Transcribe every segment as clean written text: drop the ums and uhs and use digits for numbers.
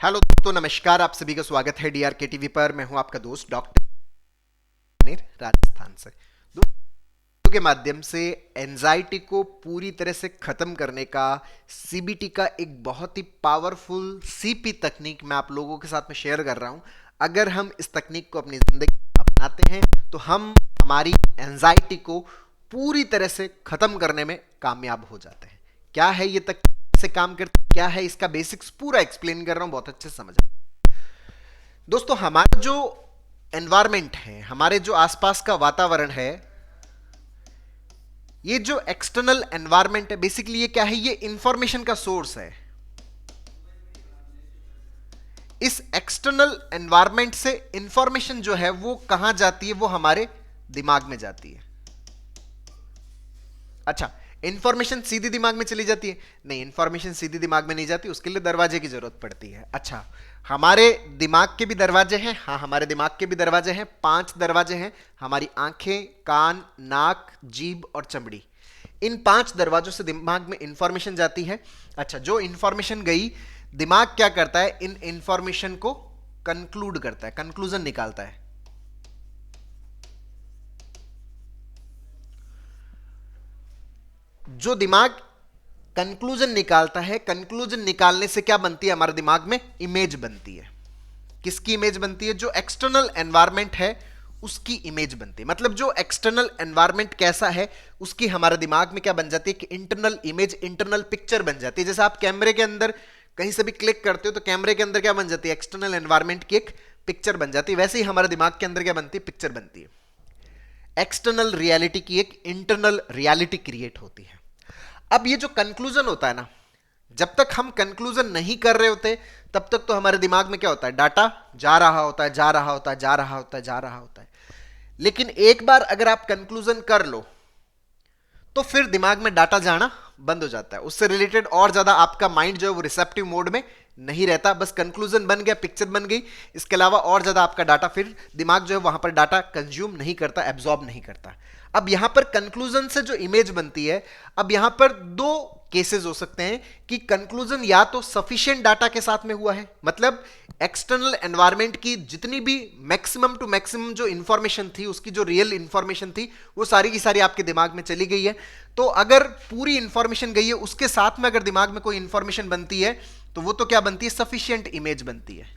Hello दोस्तों, नमस्कार। आप सभी का स्वागत है डीआरके टीवी पर। मैं हूं आपका दोस्त डॉक्टर राजस्थान से। दोस्तों के माध्यम से एंजाइटी को पूरी तरह से खत्म करने का सीबीटी का एक बहुत ही पावरफुल सीपी तकनीक मैं आप लोगों के साथ में शेयर कर रहा हूं। अगर हम इस तकनीक को अपनी जिंदगी में अपनाते हैं तो हम हमारी एंजाइटी को पूरी तरह से खत्म करने में कामयाब हो जाते हैं। क्या है ये तकनीक, कैसे काम करती है, क्या है इसका बेसिक्स, पूरा एक्सप्लेन कर रहा हूं, बहुत अच्छे से समझ। दोस्तों, हमारा जो एनवायरमेंट है, हमारे जो आसपास का वातावरण है, ये जो एक्सटर्नल एनवायरमेंट है, बेसिकली ये क्या है? ये इंफॉर्मेशन का सोर्स है। इस एक्सटर्नल एनवायरमेंट से इंफॉर्मेशन जो है वो कहां जाती है? वो हमारे दिमाग में जाती है। अच्छा, इंफॉर्मेशन सीधी दिमाग में चली जाती है? नहीं, इंफॉर्मेशन सीधी दिमाग में नहीं जाती, उसके लिए दरवाजे की जरूरत पड़ती है। अच्छा, हमारे दिमाग के भी दरवाजे हैं। हाँ, हमारे दिमाग के भी दरवाजे हैं। 5 दरवाजे हैं। हमारी आंखें, कान, नाक, जीभ और चमड़ी, इन 5 दरवाजों से दिमाग में इंफॉर्मेशन जाती है। अच्छा, जो इंफॉर्मेशन गई, दिमाग क्या करता है? इन इंफॉर्मेशन को कंक्लूड करता है, कंक्लूजन निकालता है। जो दिमाग कंक्लूजन निकालता है, कंक्लूजन निकालने से क्या बनती है? हमारे दिमाग में इमेज बनती है। किसकी इमेज बनती है? जो एक्सटर्नल एनवायरनमेंट है उसकी इमेज बनती है। मतलब जो एक्सटर्नल एनवायरनमेंट कैसा है उसकी हमारे दिमाग में क्या बन जाती है? कि इंटरनल इमेज, इंटरनल पिक्चर बन जाती है। जैसे आप कैमरे के अंदर कहीं से भी क्लिक करते हो तो कैमरे के अंदर क्या बन जाती है? एक्सटर्नल एनवायरनमेंट की एक पिक्चर बन जाती है। वैसे ही हमारे दिमाग के अंदर क्या बनती है? पिक्चर बनती है। एक्सटर्नल रियलिटी की एक इंटरनल रियलिटी क्रिएट होती है। अब ये जो कंक्लूजन होता है ना, जब तक हम कंक्लूजन नहीं कर रहे होते तब तक तो हमारे दिमाग में क्या होता है? डाटा जा रहा होता है, जा रहा होता है, जा रहा होता है, जा रहा होता है। लेकिन एक बार अगर आप कंक्लूजन कर लो तो फिर दिमाग में डाटा जाना बंद हो जाता है। उससे रिलेटेड और ज्यादा आपका माइंड जो है वो रिसेप्टिव मोड में नहीं रहता। बस कंक्लूजन बन गया, पिक्चर बन गई, इसके अलावा और ज्यादा आपका डाटा, फिर दिमाग जो है वहां पर डाटा कंज्यूम नहीं करता, एब्जॉर्ब नहीं करता। अब यहां पर कंक्लूजन से जो इमेज बनती है, अब यहां पर 2 केसेस हो सकते हैं कि कंक्लूजन या तो सफिशिएंट डाटा के साथ में हुआ है, मतलब एक्सटर्नल एनवायरनमेंट की जितनी भी मैक्सिमम टू मैक्सिमम जो इंफॉर्मेशन थी, उसकी जो रियल इंफॉर्मेशन थी वो सारी की सारी आपके दिमाग में चली गई है। तो अगर पूरी इंफॉर्मेशन गई है, उसके साथ में अगर दिमाग में कोई इंफॉर्मेशन बनती है तो वो तो क्या बनती है? सफिशिएंट इमेज बनती है।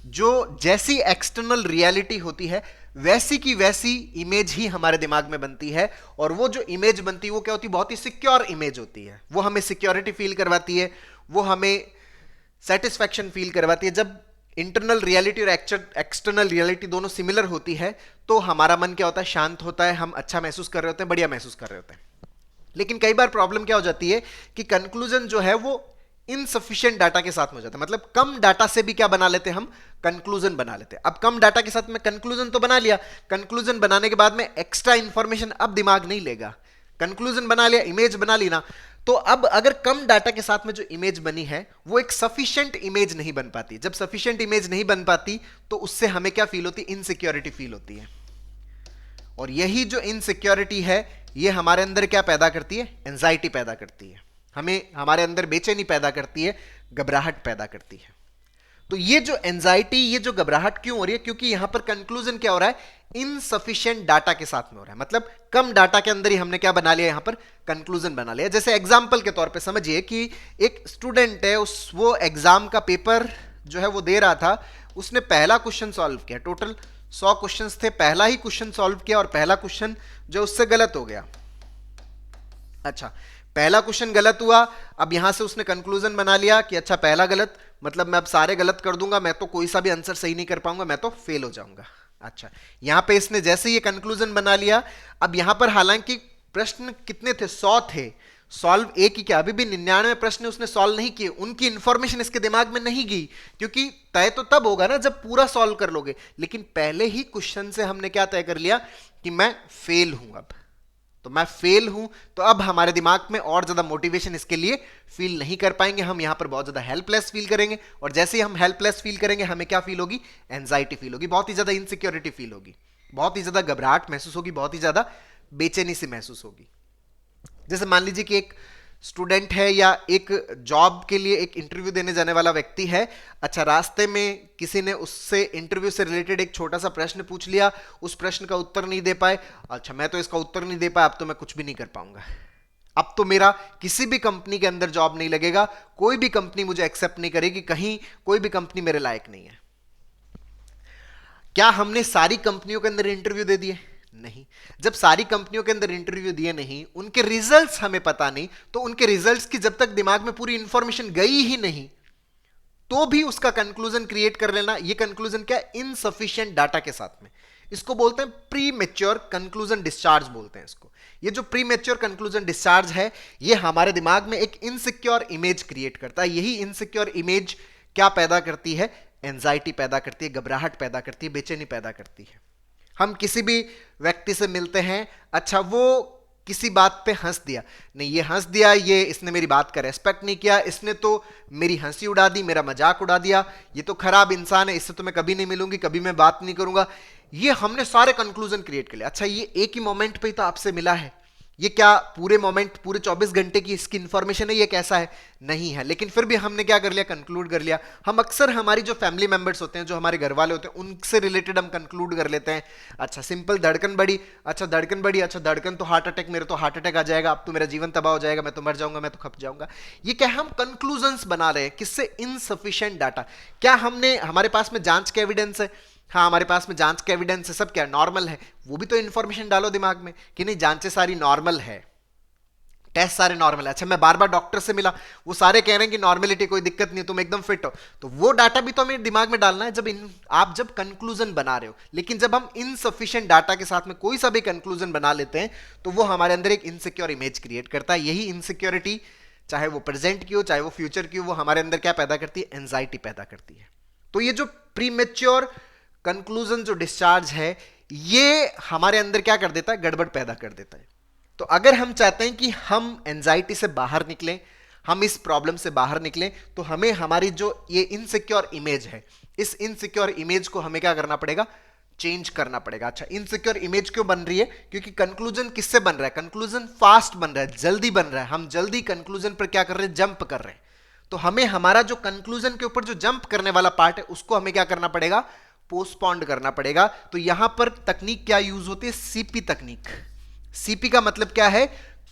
जो जैसी एक्सटर्नल रियलिटी होती है वैसी की वैसी इमेज ही हमारे दिमाग में बनती है। और वो जो इमेज बनती है वो क्या होती है? बहुत ही सिक्योर इमेज होती है। वो हमें सिक्योरिटी फील करवाती है, वो हमें सेटिस्फैक्शन फील करवाती है। जब इंटरनल रियलिटी और एक्सटर्नल रियलिटी दोनों सिमिलर होती है तो हमारा मन क्या होता है? शांत होता है, हम अच्छा महसूस कर रहे होते हैं, बढ़िया महसूस कर रहे होते हैं। लेकिन कई बार प्रॉब्लम क्या हो जाती है कि कंक्लूजन जो है वो इनसफिशिएंट डाटा के साथ में हो जाता है। मतलब कम डाटा से भी क्या बना लेते हैं? हम कंक्लूजन बना लेते हैं। अब कम डाटा के साथ में कंक्लूजन तो बना लिया, कंक्लूजन बनाने के बाद में एक्स्ट्रा इंफॉर्मेशन अब दिमाग नहीं लेगा। कंक्लूजन बना लिया, इमेज बना ली ना, तो अब अगर कम डाटा के साथ में जो इमेज बनी है वो एक सफिशिएंट इमेज नहीं बन पाती। जब सफिशिएंट इमेज नहीं बन पाती तो उससे हमें क्या फील होती है? इनसिक्योरिटी फील होती है। और यही जो इनसिक्योरिटी है ये हमारे अंदर क्या पैदा करती है? एंजाइटी पैदा करती है। हमें हमारे अंदर बेचैनी पैदा करती है, घबराहट पैदा करती है। तो ये जो एंजाइटी, ये जो घबराहट क्यों हो रही है? क्योंकि यहां पर कंक्लूजन क्या हो रहा है? इनसफिशिएंट डाटा के साथ में हो रहा है। मतलब कम डाटा के अंदर ही हमने क्या बना लिया? यहां पर कंक्लूजन बना लिया। जैसे एग्जाम्पल के तौर पे समझिए कि एक स्टूडेंट है, वो एग्जाम का पेपर जो है वो दे रहा था। उसने पहला क्वेश्चन सॉल्व किया, टोटल 100 क्वेश्चंस थे, पहला ही क्वेश्चन सॉल्व किया और पहला क्वेश्चन जो उससे गलत हो गया। अच्छा, पहला क्वेश्चन गलत हुआ। अब यहां से उसने कंक्लूजन बना लिया कि अच्छा पहला गलत, मतलब मैं अब सारे गलत कर दूंगा, मैं तो कोई सा भी आंसर सही नहीं कर पाऊंगा, मैं तो फेल हो जाऊंगा। अच्छा, यहां पे इसने जैसे ये कंक्लूजन बना लिया, अब यहां पर हालांकि प्रश्न कितने थे? 100 थे, सॉल्व एक ही किया, अभी भी 99 प्रश्न उसने सॉल्व नहीं किए। उनकी इंफॉर्मेशन इसके दिमाग में नहीं गई, क्योंकि तय तो तब होगा ना जब पूरा सॉल्व कर लोगे। लेकिन पहले ही क्वेश्चन से हमने क्या तय कर लिया कि मैं फेल हूं। अब तो मैं फेल हूं, तो अब हमारे दिमाग में और ज्यादा मोटिवेशन इसके लिए फील नहीं कर पाएंगे। हम यहां पर बहुत ज्यादा हेल्पलेस फील करेंगे, और जैसे ही हम हेल्पलेस फील करेंगे हमें क्या फील होगी? एंजाइटी फील होगी, बहुत ही ज्यादा इनसिक्योरिटी फील होगी, बहुत ही ज्यादा घबराहट महसूस होगी, बहुत ही ज्यादा बेचैनी से महसूस होगी। जैसे मान लीजिए कि एक स्टूडेंट है या एक जॉब के लिए एक इंटरव्यू देने जाने वाला व्यक्ति है। अच्छा, रास्ते में किसी ने उससे इंटरव्यू से रिलेटेड एक छोटा सा प्रश्न पूछ लिया, उस प्रश्न का उत्तर नहीं दे पाए। अच्छा, मैं तो इसका उत्तर नहीं दे पाया, अब तो मैं कुछ भी नहीं कर पाऊंगा, अब तो मेरा किसी भी कंपनी के अंदर जॉब नहीं लगेगा, कोई भी कंपनी मुझे एक्सेप्ट नहीं करेगी, कहीं कोई भी कंपनी मेरे लायक नहीं है। क्या हमने सारी कंपनियों के अंदर इंटरव्यू दे दिए? नहीं। जब सारी कंपनियों के अंदर इंटरव्यू दिए नहीं, उनके रिजल्ट्स हमें पता नहीं, तो उनके रिजल्ट्स की जब तक दिमाग में पूरी इंफॉर्मेशन गई ही नहीं, तो भी उसका कंक्लूजन क्रिएट कर लेना, ये कंक्लूजन क्या है? इनसफिशिएंट डाटा के साथ में। इसको बोलते हैं प्री मैच्योर कंक्लूजन डिस्चार्ज बोलते हैं इसको। ये जो प्री मैच्योर कंक्लूजन डिस्चार्ज है, ये हमारे दिमाग में एक इनसिक्योर इमेज क्रिएट करता है। यही इनसिक्योर इमेज क्या पैदा करती है? एंजाइटी पैदा करती है, घबराहट पैदा करती है, बेचैनी पैदा करती है। हम किसी भी व्यक्ति से मिलते हैं, अच्छा वो किसी बात पे हंस दिया, नहीं ये हंस दिया, ये इसने मेरी बात का रेस्पेक्ट नहीं किया, इसने तो मेरी हंसी उड़ा दी, मेरा मजाक उड़ा दिया, ये तो खराब इंसान है, इससे तो मैं कभी नहीं मिलूंगी, कभी मैं बात नहीं करूंगा। ये हमने सारे कंक्लूजन क्रिएट कर लिया। अच्छा, ये एक ही मोमेंट पे ही तो आपसे मिला है, ये क्या पूरे मोमेंट, पूरे 24 घंटे की इसकी इंफॉर्मेशन है? ये कैसा है? नहीं है। लेकिन फिर भी हमने क्या कर लिया? कंक्लूड कर लिया। हम अक्सर हमारी जो फैमिली मेंबर्स होते हैं, जो हमारे घर वाले होते हैं, उनसे रिलेटेड हम कंक्लूड कर लेते हैं। अच्छा, सिंपल, धड़कन बढ़ी, अच्छा धड़कन बढ़ी, अच्छा धड़कन तो हार्ट अटैक, मेरे तो हार्ट अटैक आ जाएगा, अब तो मेरा जीवन तबाह हो जाएगा, मैं तो मर जाऊंगा, मैं तो खप जाऊंगा। ये क्या हम कंक्लूजन्स बना रहे हैं? किससे? Insufficient data. क्या हमने, हमारे पास में जांच के एविडेंस है? हाँ, हमारे पास में जांच के एविडेंस है, सब क्या नॉर्मल है, वो भी तो इंफॉर्मेशन डालो दिमाग में कि नहीं जांचें सारी नॉर्मल है, टेस्ट सारे नॉर्मल है। अच्छा, मैं बार बार डॉक्टर से मिला, वो सारे कह रहे हैं कि नॉर्मलिटी, कोई दिक्कत नहीं है, तुम एकदम फिट हो, तो वो डाटा भी तो हमें दिमाग में डालना है आप जब कंक्लूजन बना रहे हो। लेकिन जब हम इनसफिशिएंट डाटा के साथ में कोई सा भी कंक्लूजन बना लेते हैं, तो वो हमारे अंदर एक इनसिक्योर इमेज क्रिएट करता है। यही इनसिक्योरिटी, चाहे वो प्रेजेंट की हो चाहे वो फ्यूचर की हो, वो हमारे अंदर क्या पैदा करती है? एंजाइटी पैदा करती है। तो ये जो प्रीमेच्योर कंक्लूजन जो डिस्चार्ज है, ये हमारे अंदर क्या कर देता है? गड़बड़ पैदा कर देता है। तो अगर हम चाहते हैं कि हम एंजाइटी से बाहर निकलें, हम इस प्रॉब्लम से बाहर निकलें, तो हमें हमारी जो ये इनसिक्योर इमेज है, इस इनसिक्योर इमेज को हमें क्या करना पड़ेगा? चेंज करना पड़ेगा। अच्छा, इनसिक्योर इमेज क्यों बन रही है? क्योंकि कंक्लूजन किससे बन रहा है? कंक्लूजन फास्ट बन रहा है, जल्दी बन रहा है, हम जल्दी कंक्लूजन पर क्या कर रहे हैं? जंप कर रहे हैं। तो हमें हमारा जो कंक्लूजन के ऊपर जो जंप करने वाला पार्ट है, उसको हमें क्या करना पड़ेगा? पोस्टपोन्ड करना पड़ेगा। तो यहां पर तकनीक क्या यूज होती है? सीपी तकनीक। सीपी का मतलब क्या है?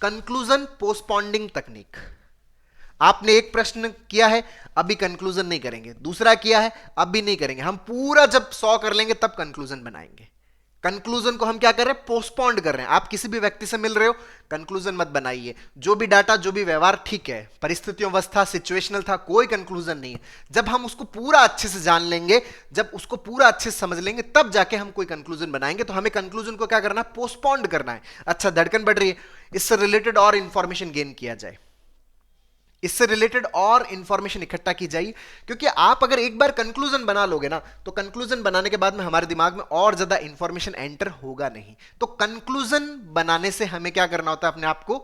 कंक्लूजन पोस्टपोंडिंग तकनीक। आपने एक प्रश्न किया है, अभी कंक्लूजन नहीं करेंगे, दूसरा किया है, अब भी नहीं करेंगे, हम पूरा जब 100 कर लेंगे तब कंक्लूजन बनाएंगे। कंक्लूजन को हम क्या कर रहे हैं? पोस्टपोन्ड कर रहे हैं। आप किसी भी व्यक्ति से मिल रहे हो, कंक्लूजन मत बनाइए। जो भी डाटा, जो भी व्यवहार ठीक है, परिस्थितियों अवस्था सिचुएशनल था, कोई कंक्लूजन नहीं है। जब हम उसको पूरा अच्छे से जान लेंगे, जब उसको पूरा अच्छे से समझ लेंगे, तब जाके हम कोई कंक्लूजन बनाएंगे। तो हमें कंक्लूजन को क्या करना है? पोस्टपोन्ड करना है। अच्छा, धड़कन बढ़ रही है, इससे रिलेटेड और इंफॉर्मेशन गेन किया जाए, इससे रिलेटेड और इंफॉर्मेशन इकट्ठा की जाए। क्योंकि आप अगर एक बार कंक्लूजन बना लोगे ना, तो कंक्लूजन बनाने के बाद में हमारे दिमाग में और ज्यादा इंफॉर्मेशन एंटर होगा नहीं। तो कंक्लूजन बनाने से हमें क्या करना होता है? अपने आप को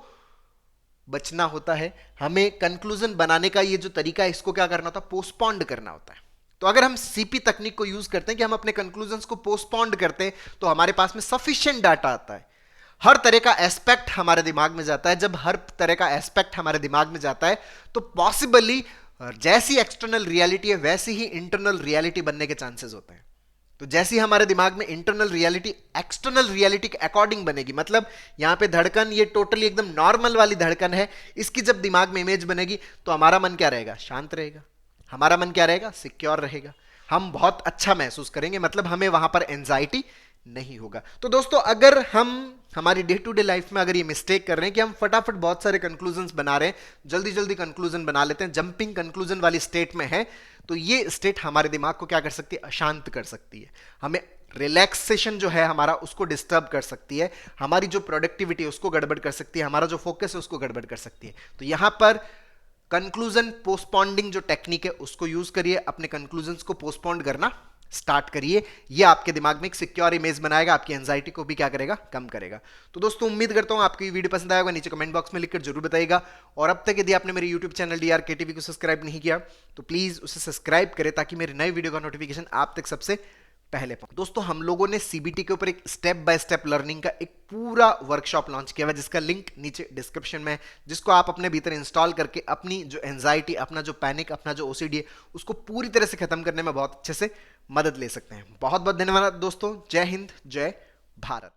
बचना होता है। हमें कंक्लूजन बनाने का ये जो तरीका है, इसको क्या करना होता है? पोस्टपोन्ड करना होता है। तो अगर हम सीपी तकनीक को यूज करते हैं कि हम अपने कंक्लूजन को पोस्टपोन्ड करते हैं, तो हमारे पास में सफिशिएंट डाटा आता है, हर तरह का एस्पेक्ट हमारे दिमाग में जाता है। जब हर तरह का एस्पेक्ट हमारे दिमाग में जाता है, तो पॉसिबली जैसी एक्सटर्नल रियलिटी है, वैसी ही इंटरनल रियलिटी बनने के चांसेस होते हैं। तो जैसी हमारे दिमाग में इंटरनल रियलिटी एक्सटर्नल रियलिटी के अकॉर्डिंग बनेगी, मतलब यहां पे धड़कन ये टोटली एकदम नॉर्मल वाली धड़कन है, इसकी जब दिमाग में इमेज बनेगी, तो हमारा मन क्या रहेगा? शांत रहेगा। हमारा मन क्या रहेगा? सिक्योर रहेगा। हम बहुत अच्छा महसूस करेंगे, मतलब हमें वहां पर एंजाइटी नहीं होगा। तो दोस्तों, अगर हम हमारी डे टू डे लाइफ में अगर ये मिस्टेक कर रहे हैं कि हम फटाफट बहुत सारे कंक्लूजन्स बना रहे हैं, जल्दी जल्दी कंक्लूजन बना लेते हैं, जंपिंग कंक्लूजन वाली स्टेट में है, तो ये स्टेट हमारे दिमाग को क्या कर सकती है? अशांत कर सकती है। हमें रिलैक्सेशन जो है हमारा, उसको डिस्टर्ब कर सकती है, हमारी जो प्रोडक्टिविटी है उसको गड़बड़ कर सकती है, हमारा जो फोकस है उसको गड़बड़ कर सकती है। तो यहां पर कंक्लूजन पोस्टपोंडिंग जो टेक्निक है, उसको यूज करिए, अपने कंक्लूजन्स को पोस्टपोन्ड करना स्टार्ट करिए। ये आपके दिमाग में एक सिक्योर इमेज बनाएगा, आपकी एंजाइटी को भी क्या करेगा? कम करेगा। तो दोस्तों, उम्मीद करता हूं आपको ये वीडियो पसंद आएगा। नीचे कमेंट बॉक्स में लिखकर जरूर बताइएगा। और अब तक यदि आपने मेरे यूट्यूब चैनल DRK TV को सब्सक्राइब नहीं किया, तो प्लीज उसे सब्सक्राइब करें, ताकि मेरे नए वीडियो का नोटिफिकेशन आप तक सबसे पहले दोस्तों हम लोगों ने सीबीटी के ऊपर एक स्टेप बाय स्टेप लर्निंग का एक पूरा वर्कशॉप लॉन्च किया हुआ है, जिसका लिंक नीचे डिस्क्रिप्शन में है, जिसको आप अपने भीतर इंस्टॉल करके अपनी जो एंजाइटी, अपना जो पैनिक, अपना जो ओसीडी है, उसको पूरी तरह से खत्म करने में बहुत अच्छे से मदद ले सकते हैं। बहुत बहुत धन्यवाद दोस्तों। जय हिंद, जय भारत।